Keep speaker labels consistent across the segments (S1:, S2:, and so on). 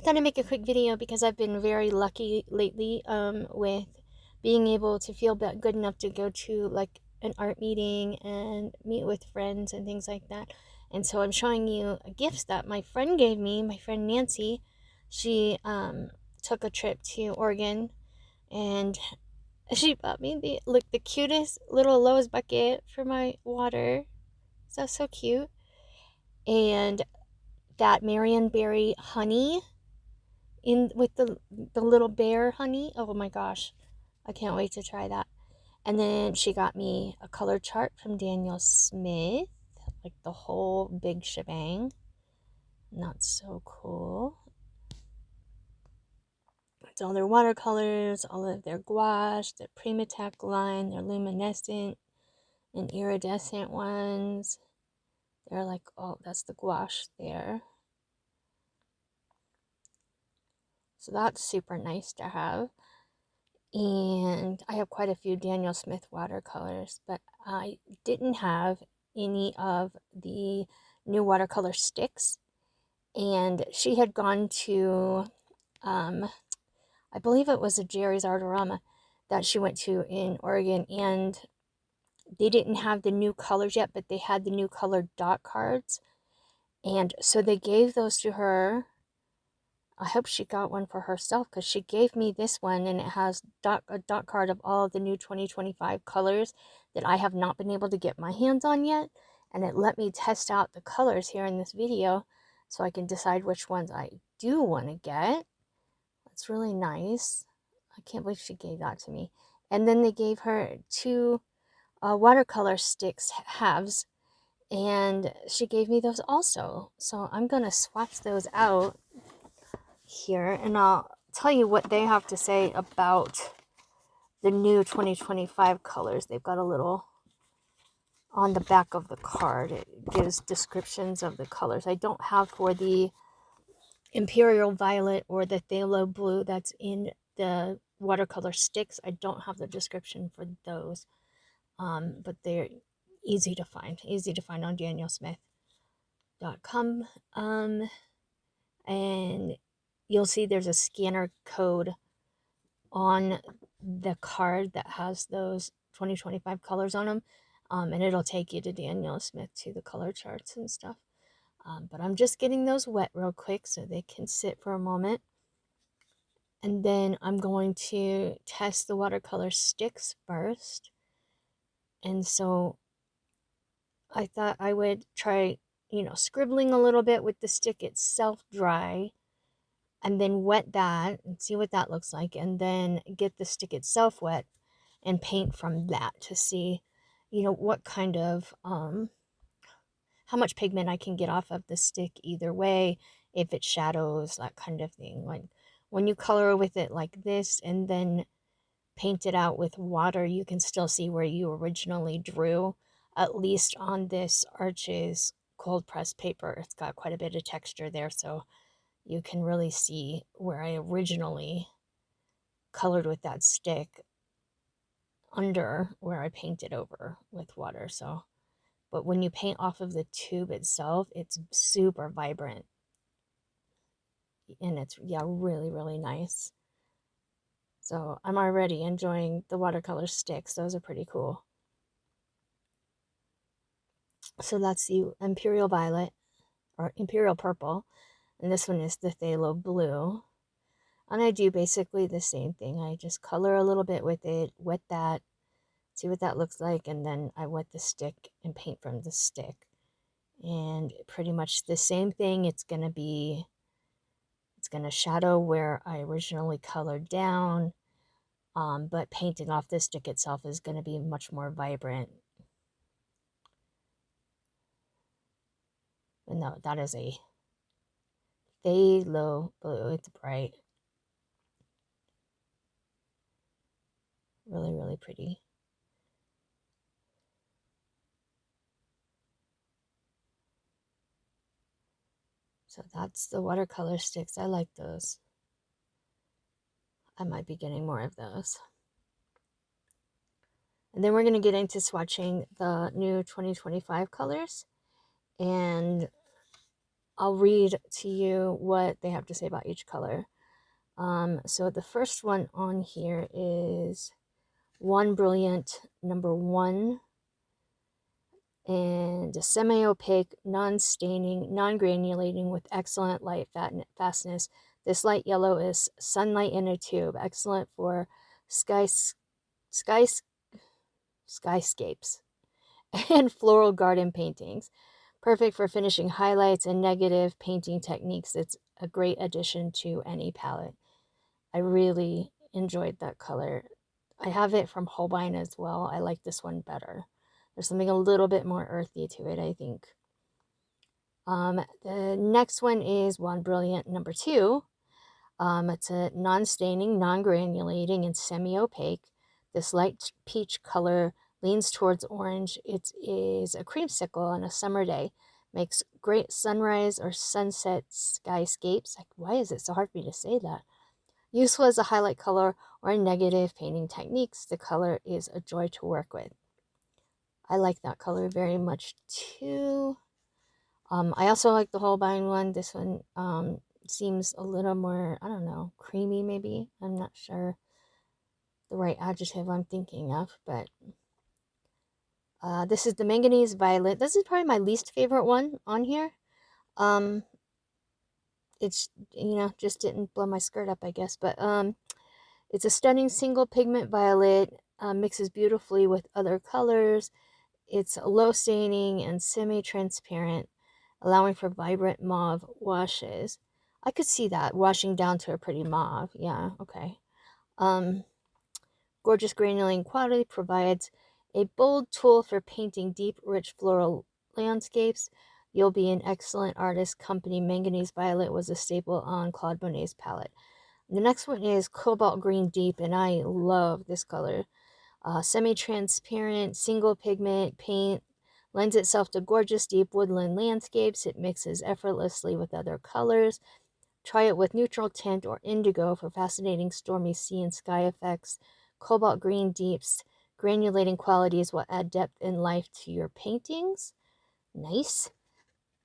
S1: thought I'd make a quick video because I've been very lucky lately with being able to feel good enough to go to like an art meeting and meet with friends and things like that. And so I'm showing you gifts that my friend gave me, my friend Nancy. She took a trip to Oregon and she bought me the cutest little Lowe's bucket for my water. So that's so cute. And that Marionberry honey in with the little bear honey. Oh my gosh, I can't wait to try that. And then she got me a color chart from Daniel Smith, like the whole big shebang. Not so cool. It's all their watercolors, all of their gouache, their Primatech line, their luminescent and iridescent ones. They're like, oh, that's the gouache there. So that's super nice to have. And I have quite a few Daniel Smith watercolors, but I didn't have any of the new watercolor sticks. And she had gone to, I believe it was a Jerry's Artorama that she went to in Oregon, and they didn't have the new colors yet, but they had the new colored dot cards. And so they gave those to her. I hope she got one for herself because she gave me this one and it has a dot card of all of the new 2025 colors that I have not been able to get my hands on yet. And it let me test out the colors here in this video so I can decide which ones I do want to get. That's really nice. I can't believe she gave that to me. And then they gave her two watercolor sticks halves, and she gave me those also. So I'm going to swatch those out here and I'll tell you what they have to say about the new 2025 colors. They've got a little on the back of the card. It gives descriptions of the colors. I don't have for the Imperial Violet or the Phthalo Blue that's in the watercolor sticks. I don't have the description for those, but they're easy to find on danielsmith.com. And you'll see there's a scanner code on the card that has those 2025 colors on them, and it'll take you to Daniel Smith to the color charts and stuff. But I'm just getting those wet real quick so they can sit for a moment. And then I'm going to test the watercolor sticks first. And so I thought I would try, scribbling a little bit with the stick itself dry, and then wet that and see what that looks like, and then get the stick itself wet and paint from that to see, what kind of, how much pigment I can get off of the stick either way, if it shadows, that kind of thing. Like when you color with it like this and then paint it out with water, you can still see where you originally drew, at least on this Arches cold pressed paper. It's got quite a bit of texture there, so you can really see where I originally colored with that stick under where I painted over with water. So, but when you paint off of the tube itself, it's super vibrant. And it's, yeah, really, really nice. So I'm already enjoying the watercolor sticks. Those are pretty cool. So that's the Imperial Violet, or Imperial Purple. And this one is the Phthalo Blue. And I do basically the same thing. I just color a little bit with it, wet that, see what that looks like, and then I wet the stick and paint from the stick. And pretty much the same thing. It's going to shadow where I originally colored down, but painting off the stick itself is going to be much more vibrant. And no, that is a Phthalo Blue. It's bright. Really, really pretty. So that's the watercolor sticks. I like those. I might be getting more of those. And then we're going to get into swatching the new 2025 colors. And I'll read to you what they have to say about each color. So the first one on here is One Brilliant number 1, and a semi-opaque, non-staining, non-granulating with excellent light fastness. This light yellow is sunlight in a tube, excellent for skyscapes and floral garden paintings. Perfect for finishing highlights and negative painting techniques. It's a great addition to any palette. I really enjoyed that color. I have it from Holbein as well. I like this one better. There's something a little bit more earthy to it, I think. The next one is One Brilliant number 2. It's a non-staining, non-granulating, and semi-opaque. This light peach color leans towards orange. It is a creamsicle on a summer day. Makes great sunrise or sunset skyscapes. Like, why is it so hard for me to say that? Useful as a highlight color or in negative painting techniques. The color is a joy to work with. I like that color very much too. I also like the Holbein one. This one seems a little more, I don't know, creamy maybe. I'm not sure the right adjective I'm thinking of, but this is the Manganese Violet. This is probably my least favorite one on here. It's, just didn't blow my skirt up, I guess, but it's a stunning single pigment violet, mixes beautifully with other colors. It's low staining and semi-transparent, allowing for vibrant mauve washes. I could see that, washing down to a pretty mauve. Yeah, okay. Gorgeous granulating quality provides a bold tool for painting deep, rich floral landscapes. You'll be an excellent artist. Company Manganese Violet was a staple on Claude Monet's palette. The next one is Cobalt Green Deep, and I love this color. Semi-transparent, single pigment paint, lends itself to gorgeous deep woodland landscapes. It mixes effortlessly with other colors. Try it with neutral tint or indigo for fascinating stormy sea and sky effects. Cobalt Green Deep's granulating qualities will add depth and life to your paintings. Nice.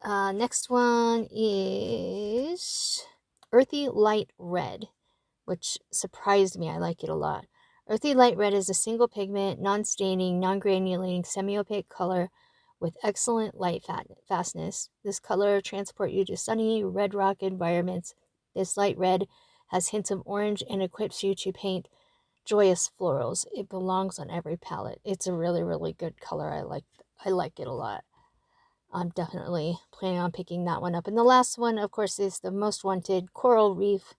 S1: Next one is Earthy Light Red, which surprised me. I like it a lot. Earthy Light Red is a single pigment, non-staining, non-granulating, semi-opaque color with excellent light fastness. This color transports you to sunny red rock environments. This light red has hints of orange and equips you to paint joyous florals. It belongs on every palette. It's a really, really good color. I like it a lot. I'm definitely planning on picking that one up. And the last one, of course, is the most wanted, Coral Reef.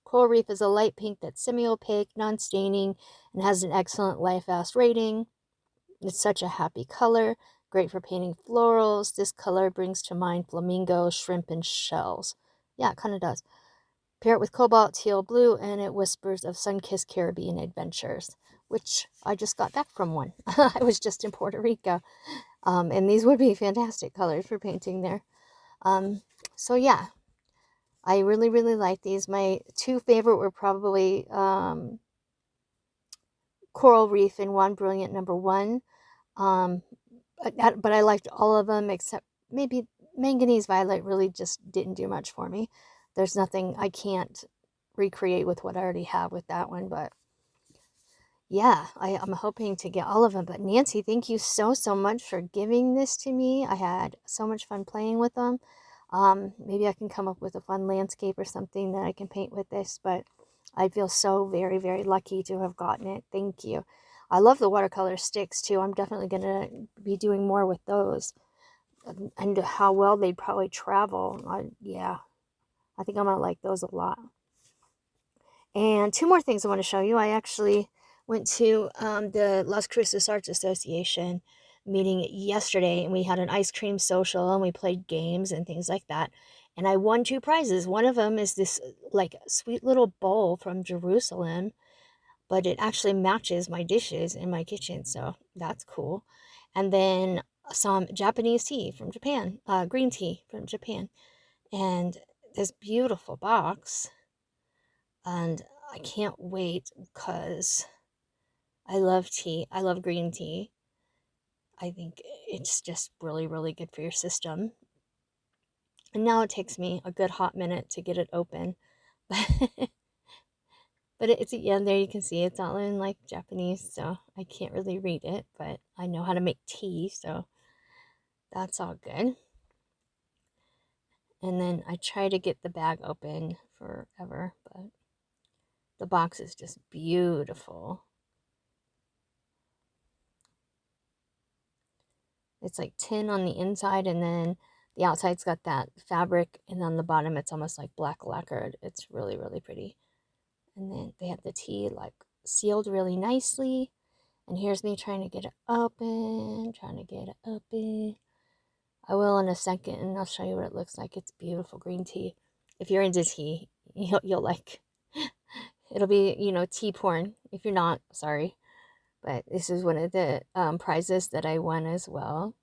S1: Coral Reef is a light pink that's semi-opaque, non-staining, and has an excellent light fast rating. It's such a happy color, great for painting florals. This color brings to mind flamingo, shrimp, and shells. Yeah, it kind of does. Pair it with cobalt teal blue, and it whispers of sun-kissed Caribbean adventures, which I just got back from one. I was just in Puerto Rico, and these would be fantastic colors for painting there. So yeah, I really, really like these. My two favorite were probably Coral Reef and One Brilliant number 1. But I liked all of them except maybe Manganese Violet really just didn't do much for me. There's nothing I can't recreate with what I already have with that one, but yeah, I'm hoping to get all of them. But Nancy, thank you so, so much for giving this to me. I had so much fun playing with them. Maybe I can come up with a fun landscape or something that I can paint with this, but I feel so very, very lucky to have gotten it. Thank you. I love the watercolor sticks too. I'm definitely going to be doing more with those. And how well they'd probably travel. Yeah, I think I'm going to like those a lot. And two more things I want to show you. I actually went to the Las Cruces Arts Association meeting yesterday, and we had an ice cream social, and we played games and things like that. And I won 2 prizes. One of them is this like sweet little bowl from Jerusalem, but it actually matches my dishes in my kitchen, so that's cool. And then some Japanese tea from Japan, green tea from Japan, and this beautiful box. And I can't wait because I love tea. I love green tea. I think it's just really, really good for your system. And now it takes me a good hot minute to get it open. But it's, yeah, there you can see it's all in like Japanese, so I can't really read it, but I know how to make tea, so that's all good. And then I try to get the bag open forever, but the box is just beautiful. It's like tin on the inside, and then the outside's got that fabric, and on the bottom it's almost like black lacquered. It's really, really pretty. And then they have the tea like sealed really nicely. And here's me trying to get it open, trying to get it open. I will in a second, and I'll show you what it looks like. It's beautiful green tea. If you're into tea, you'll like. It'll be, tea porn. If you're not, sorry. But this is one of the prizes that I won as well.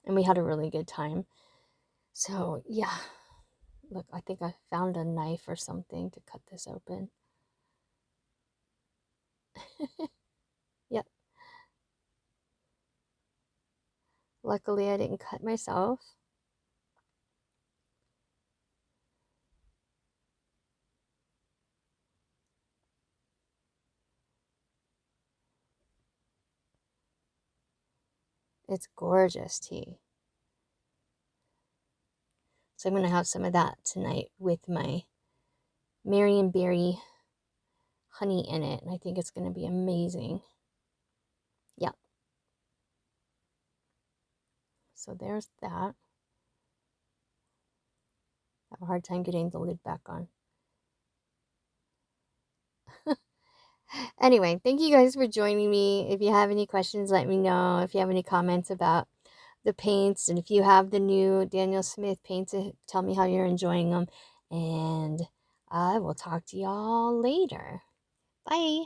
S1: And we had a really good time. So, yeah. Look, I think I found a knife or something to cut this open. Yep. Luckily, I didn't cut myself. It's gorgeous tea. So I'm going to have some of that tonight with my Marionberry honey in it. And I think it's going to be amazing. Yeah. So there's that. I have a hard time getting the lid back on. Anyway, thank you guys for joining me. If you have any questions, let me know. If you have any comments about the paints, and if you have the new Daniel Smith paints, tell me how you're enjoying them. And I will talk to y'all later. Bye.